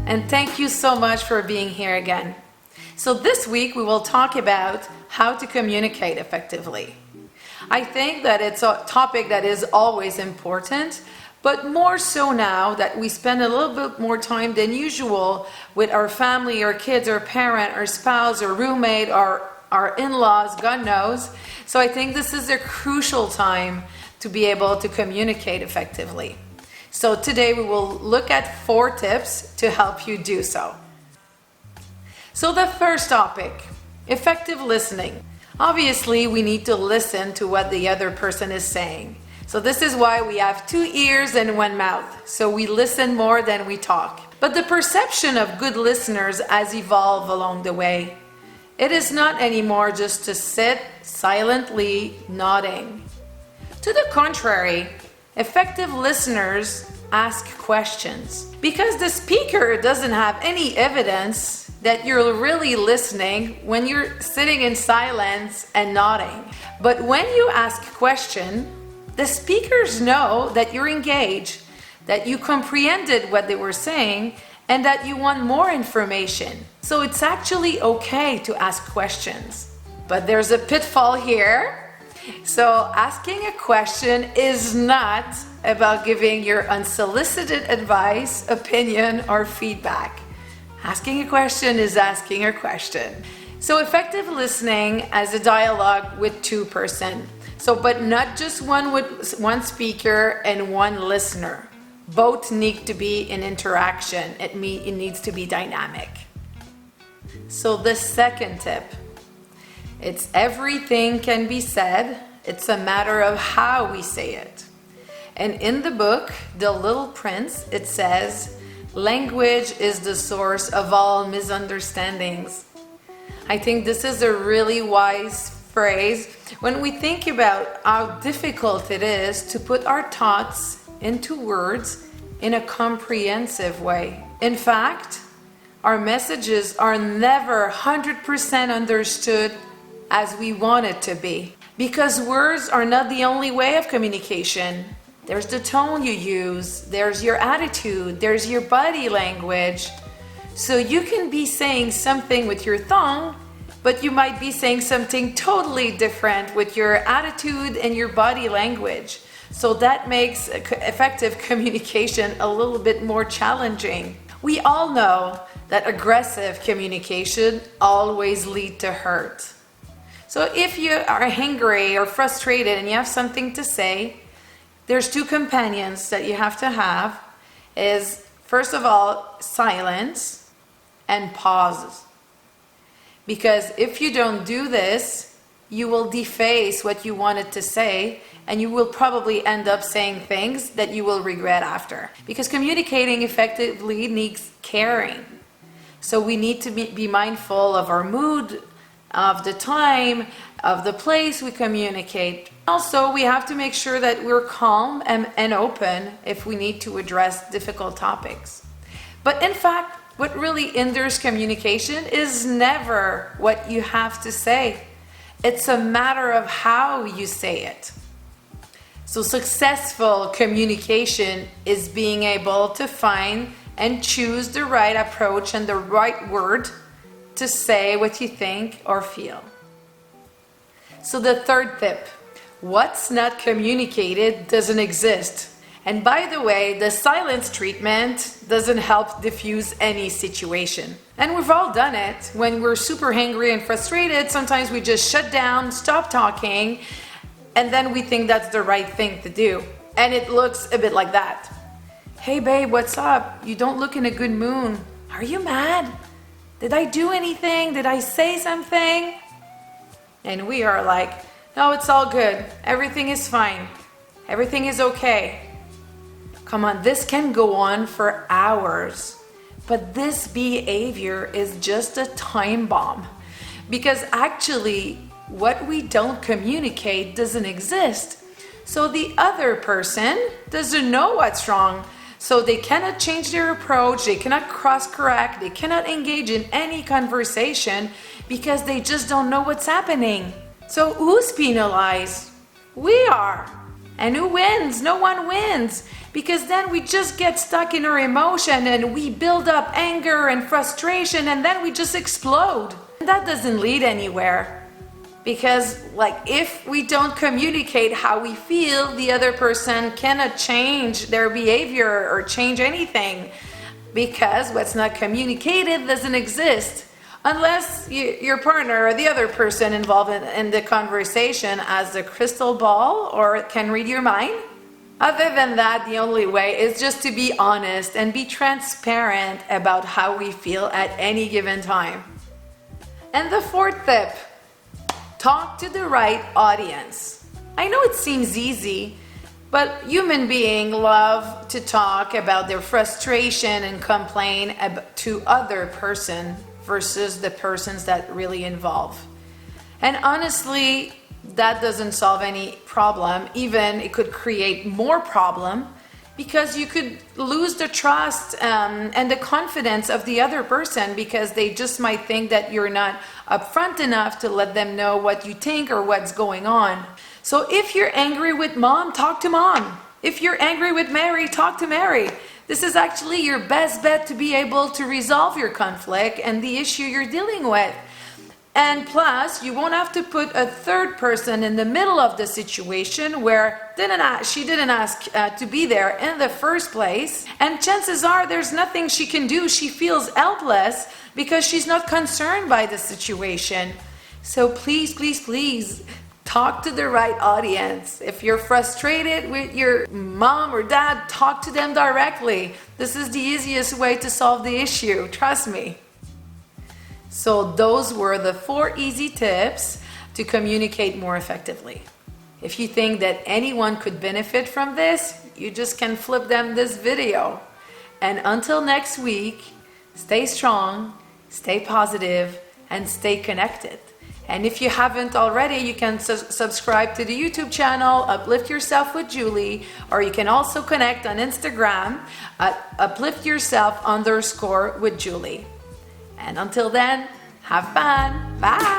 and thank you so much for being here again. So this week we will talk about how to communicate effectively. I think that it's a topic that is always important, but more so now that we spend a little bit more time than usual with our family, our kids, our parent, our spouse, our roommate, our in-laws, God knows. So I think this is a crucial time to be able to communicate effectively. So today we will look at 4 tips to help you do so. So the first topic, effective listening. Obviously, we need to listen to what the other person is saying. So this is why we have 2 ears and 1 mouth. So we listen more than we talk. But the perception of good listeners has evolved along the way. It is not anymore just to sit silently nodding. To the contrary, effective listeners ask questions because the speaker doesn't have any evidence that you're really listening when you're sitting in silence and nodding. But when you ask a question, the speakers know that you're engaged, that you comprehended what they were saying, and that you want more information. So it's actually okay to ask questions. But there's a pitfall here. So asking a question is not about giving your unsolicited advice, opinion, or feedback. Asking a question is asking a question. So effective listening as a dialogue with 2 persons. But not just one speaker and 1 listener. Both need to be in interaction. It needs to be dynamic. So the second tip, it's everything can be said. It's a matter of how we say it. And in the book, The Little Prince, it says, language is the source of all misunderstandings. I think this is a really wise phrase when we think about how difficult it is to put our thoughts into words in a comprehensive way. In fact, our messages are never 100% understood as we want it to be. Because words are not the only way of communication. There's the tone you use, there's your attitude, there's your body language. So you can be saying something with your tongue, but you might be saying something totally different with your attitude and your body language. So that makes effective communication a little bit more challenging. We all know that aggressive communication always leads to hurt. So if you are angry or frustrated and you have something to say, there's 2 companions that you have to have is, first of all, silence and pause. Because if you don't do this, you will deface what you wanted to say, and you will probably end up saying things that you will regret after. Because communicating effectively needs caring. So we need to be mindful of our mood, of the time, of the place we communicate. Also, we have to make sure that we're calm and open if we need to address difficult topics. But in fact, what really hinders communication is never what you have to say. It's a matter of how you say it. So successful communication is being able to find and choose the right approach and the right word to say what you think or feel. So the third tip, what's not communicated doesn't exist. And by the way, the silence treatment doesn't help diffuse any situation. And we've all done it. When we're super angry and frustrated, sometimes we just shut down, stop talking, and then we think that's the right thing to do. And it looks a bit like that. Hey babe, what's up? You don't look in a good mood. Are you mad? Did I do anything? Did I say something? And we are like, no, it's all good. Everything is fine. Everything is okay. Come on, this can go on for hours. But this behavior is just a time bomb. Because actually, what we don't communicate doesn't exist. So the other person doesn't know what's wrong. So they cannot change their approach, they cannot cross-correct, they cannot engage in any conversation because they just don't know what's happening. So who's penalized? We are. And who wins? No one wins. Because then we just get stuck in our emotion and we build up anger and frustration and then we just explode. And that doesn't lead anywhere. Because if we don't communicate how we feel, the other person cannot change their behavior or change anything. Because what's not communicated doesn't exist. Unless your partner or the other person involved in the conversation has a crystal ball or can read your mind. Other than that, the only way is just to be honest and be transparent about how we feel at any given time. And the fourth tip, talk to the right audience. I know it seems easy, but human beings love to talk about their frustration and complain to other person versus the persons that really involve. And honestly, that doesn't solve any problem. Even it could create more problem because you could lose the trust and the confidence of the other person because they just might think that you're not upfront enough to let them know what you think or what's going on. So if you're angry with mom, talk to mom. If you're angry with Mary, talk to Mary. This is actually your best bet to be able to resolve your conflict and the issue you're dealing with. And plus, you won't have to put a third person in the middle of the situation where she didn't ask to be there in the first place. And chances are there's nothing she can do. She feels helpless because she's not concerned by the situation. So please, please, please, talk to the right audience. If you're frustrated with your mom or dad, talk to them directly. This is the easiest way to solve the issue, trust me. So those were the 4 easy tips to communicate more effectively. If you think that anyone could benefit from this, you just can flip them this video. And until next week, stay strong, stay positive, and stay connected. And if you haven't already, you can subscribe to the YouTube channel, Uplift Yourself with Julie, or you can also connect on Instagram at upliftyourself_with Julie. And until then, have fun. Bye.